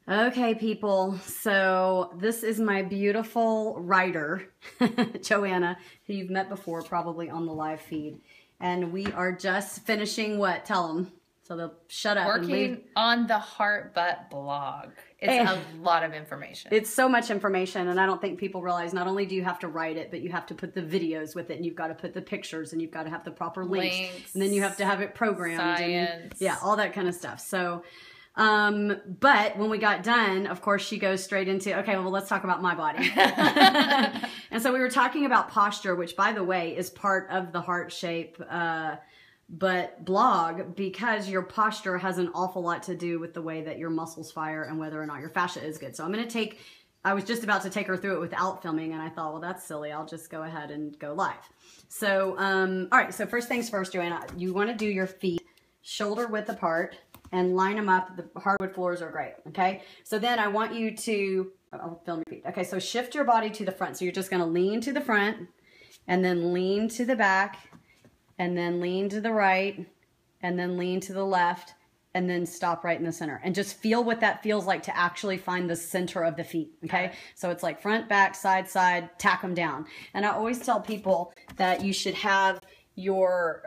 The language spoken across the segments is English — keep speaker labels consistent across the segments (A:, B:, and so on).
A: Okay, people, so this is my beautiful writer, Joanna, who you've met before, probably on the live feed. And we are just finishing what? Tell them. So they'll shut up and leave.
B: Working on the Heart Butt blog. It's a lot of information.
A: It's so much information, and I don't think people realize not only do you have to write it, but you have to put the videos with it, and you've got to put the pictures, and you've got to have the proper links and then you have to have it programmed.
B: Science.
A: And, yeah, all that kind of stuff. So... but when we got done, of course, she goes straight into, okay, well, let's talk about my body. And so we were talking about posture, which, by the way, is part of the Heart Shape, but blog, because your posture has an awful lot to do with the way that your muscles fire and whether or not your fascia is good. So I'm going to I was just about to take her through it without filming, and I thought, well, that's silly. I'll just go ahead and go live. So, all right. So first things first, Joanna, you want to do your feet shoulder width apart and line them up. The hardwood floors are great, okay? So then I want you to, I'll film your feet. Okay, so shift your body to the front. So you're just gonna lean to the front, and then lean to the back, and then lean to the right, and then lean to the left, and then stop right in the center. And just feel what that feels like to actually find the center of the feet, okay? So it's like front, back, side, tack them down. And I always tell people that you should have your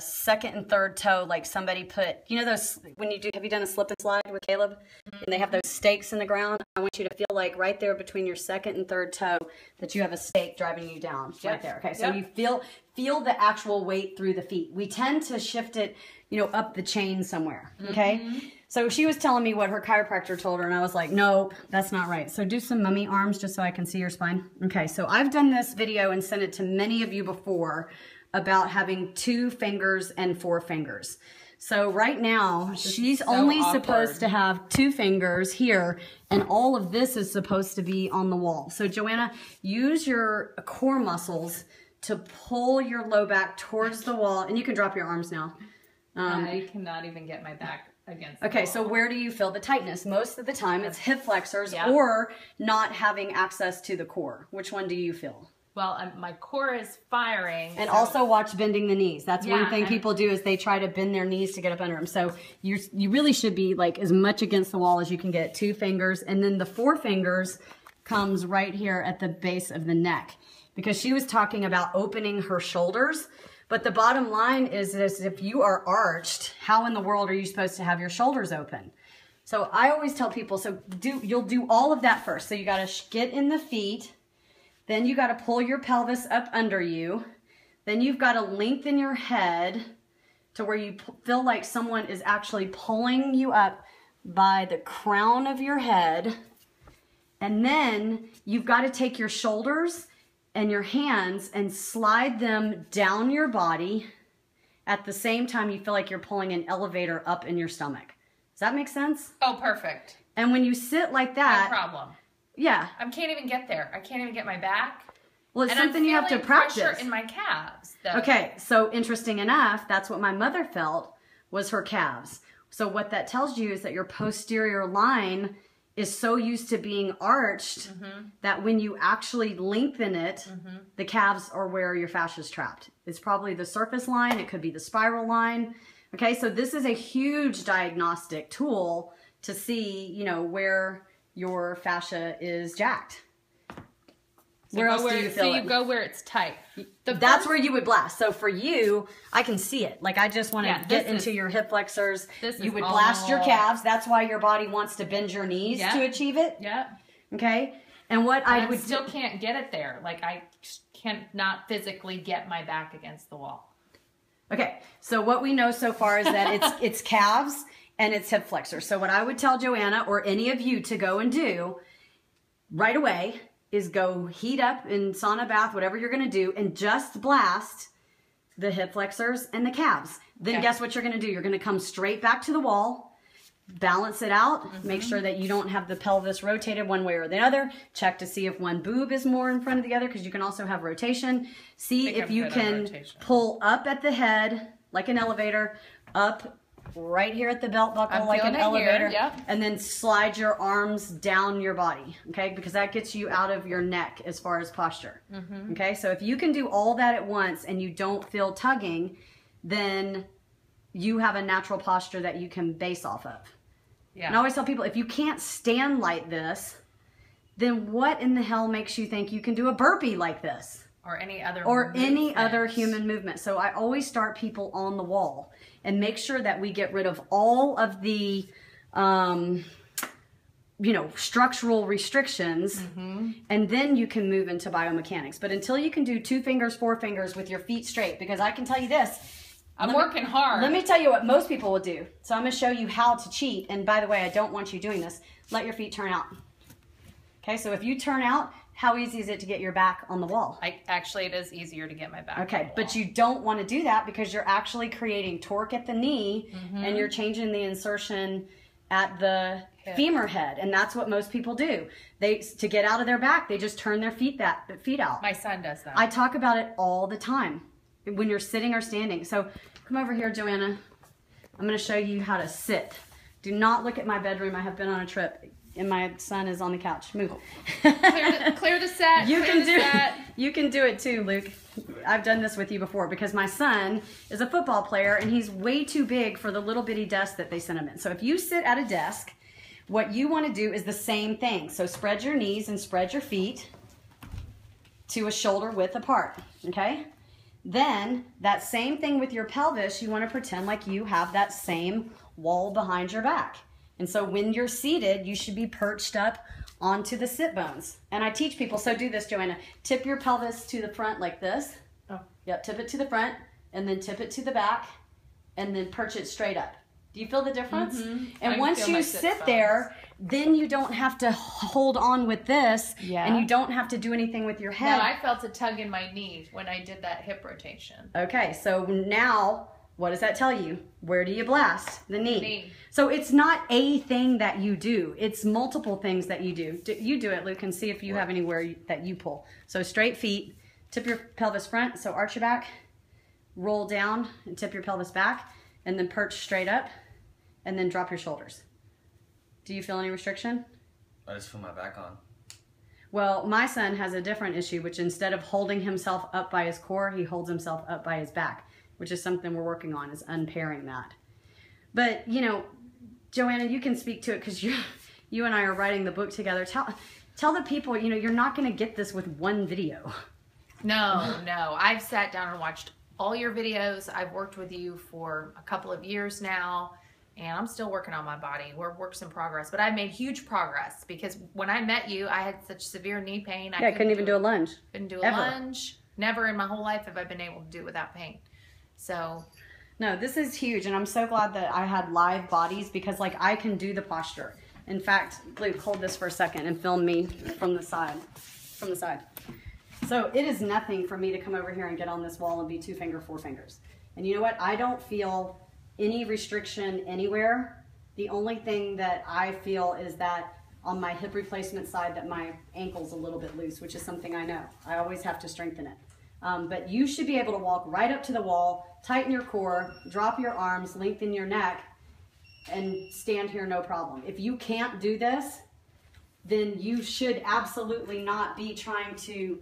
A: second and third toe, like somebody put, you know those, when you do, have you done a slip and slide with Caleb? And they have those stakes in the ground. I want you to feel like right there between your second and third toe that you have a stake driving you down right there. Okay, so you feel the actual weight through the feet. We tend to shift it, you know, up the chain somewhere, okay? So she was telling me what her chiropractor told her, and I was like, nope, that's not right. So do some mummy arms just so I can see your spine. Okay, so I've done this video and sent it to many of you before about having 2 fingers and 4 fingers. So right now, she's only supposed to have 2 fingers here, and all of this is supposed to be on the wall. So Joanna, use your core muscles to pull your low back towards the wall, and you can drop your arms now.
B: I cannot even get my back against the wall.
A: So where do you feel the tightness? Most of the time, it's hip flexors or not having access to the core. Which one do you feel?
B: Well, my core is firing.
A: And also watch bending the knees. That's one thing people do is they try to bend their knees to get up under them. So you really should be like as much against the wall as you can get. 2 fingers. And then the 4 fingers comes right here at the base of the neck. Because she was talking about opening her shoulders. But the bottom line is this, if you are arched, how in the world are you supposed to have your shoulders open? So I always tell people, you'll do all of that first. So you got to get in the feet. Then you got to pull your pelvis up under you. Then you've got to lengthen your head to where you feel like someone is actually pulling you up by the crown of your head. And then you've got to take your shoulders and your hands and slide them down your body. At the same time, you feel like you're pulling an elevator up in your stomach. Does that make sense?
B: Oh, perfect.
A: And when you sit like that...
B: No problem.
A: Yeah.
B: I can't even get there. I can't even get my back.
A: Well, it's something you have to practice.
B: Pressure in my calves.
A: Okay, so interesting enough, that's what my mother felt was her calves. So what that tells you is that your posterior line is so used to being arched that when you actually lengthen it, the calves are where your fascia is trapped. It's probably the surface line. It could be the spiral line. Okay, so this is a huge diagnostic tool to see, you know, where your fascia is jacked. Where else do you feel it?
B: So you go where it's tight.
A: That's where you would blast. So for you, I can see it. Like I just want to get into your hip flexors. You would blast your calves. That's why your body wants to bend your knees to achieve it.
B: Yeah.
A: Okay. And what I would
B: still can't get it there. Like I can't not physically get my back against the wall.
A: Okay. So what we know so far is that it's calves and it's hip flexors. So what I would tell Joanna or any of you to go and do right away is go heat up in sauna bath, whatever you're going to do, and just blast the hip flexors and the calves. Then guess what you're going to do? You're going to come straight back to the wall, balance it out, make sure that you don't have the pelvis rotated one way or the other. Check to see if one boob is more in front of the other because you can also have rotation. See if you can pull up at the head like an elevator, up right here at the belt buckle like an elevator, and then slide your arms down your body, okay? Because that gets you out of your neck as far as posture, okay? So if you can do all that at once and you don't feel tugging, then you have a natural posture that you can base off of.
B: Yeah.
A: And I always tell people, if you can't stand like this, then what in the hell makes you think you can do a burpee like this?
B: Or any other
A: other human movement. So I always start people on the wall and make sure that we get rid of all of the, structural restrictions, and then you can move into biomechanics. But until you can do 2 fingers, 4 fingers with your feet straight, because I can tell you this,
B: I'm working hard.
A: Let me tell you what most people will do. So I'm going to show you how to cheat. And by the way, I don't want you doing this. Let your feet turn out. Okay, so if you turn out, how easy is it to get your back on the wall?
B: Actually, it is easier to get my back on the wall.
A: But you don't want to do that because you're actually creating torque at the knee, and you're changing the insertion at the femur head. And that's what most people do. To get out of their back, they just turn their feet out.
B: My son does that.
A: I talk about it all the time when you're sitting or standing. So come over here, Joanna. I'm going to show you how to sit. Do not look at my bedroom. I have been on a trip, and my son is on the couch. Move.
B: Clear the set.
A: You can do it too, Luke. I've done this with you before because my son is a football player, and he's way too big for the little bitty desk that they sent him in. So if you sit at a desk, what you want to do is the same thing. So spread your knees and spread your feet to a shoulder width apart, okay? Then that same thing with your pelvis, you want to pretend like you have that same wall behind your back. And so when you're seated, you should be perched up onto the sit bones. And I teach people, so do this, Joanna. Tip your pelvis to the front like this.
B: Oh.
A: Yep, tip it to the front, and then tip it to the back, and then perch it straight up. Do you feel the difference? And once you sit there, then you don't have to hold on with this, and you don't have to do anything with your head.
B: No, I felt a tug in my knee when I did that hip rotation.
A: Okay, so now, what does that tell you? Where do you blast? The knee. So it's not a thing that you do. It's multiple things that you do. You do it, Luke, and see if you have anywhere that you pull. So straight feet, tip your pelvis front, so arch your back, roll down and tip your pelvis back, and then perch straight up, and then drop your shoulders. Do you feel any restriction?
C: I just feel my back on.
A: Well, my son has a different issue, which instead of holding himself up by his core, he holds himself up by his back, which is something we're working on, is unpairing that. But, Joanna, you can speak to it because you and I are writing the book together. Tell the people, you're not going to get this with one video.
B: No. I've sat down and watched all your videos. I've worked with you for a couple of years now, and I'm still working on my body. We're works in progress, but I've made huge progress because when I met you, I had such severe knee pain.
A: I couldn't even do a lunge.
B: Couldn't do a lunge. Never in my whole life have I been able to do it without pain. So,
A: no, this is huge, and I'm so glad that I had live bodies because, I can do the posture. In fact, Luke, hold this for a second and film me from the side. So it is nothing for me to come over here and get on this wall and be 2 finger, 4 fingers. And you know what? I don't feel any restriction anywhere. The only thing that I feel is that on my hip replacement side that my ankle's a little bit loose, which is something I know. I always have to strengthen it. But you should be able to walk right up to the wall, tighten your core, drop your arms, lengthen your neck, and stand here no problem. If you can't do this, then you should absolutely not be trying to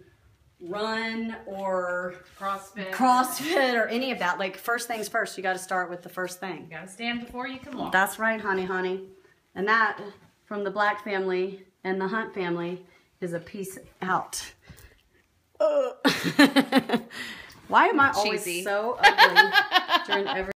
A: run or CrossFit or any of that. First things first, you got to start with the first thing.
B: You got to stand before you can walk.
A: That's right, honey. And that, from the Black family and the Hunt family, is a peace out. Why am I always so ugly during every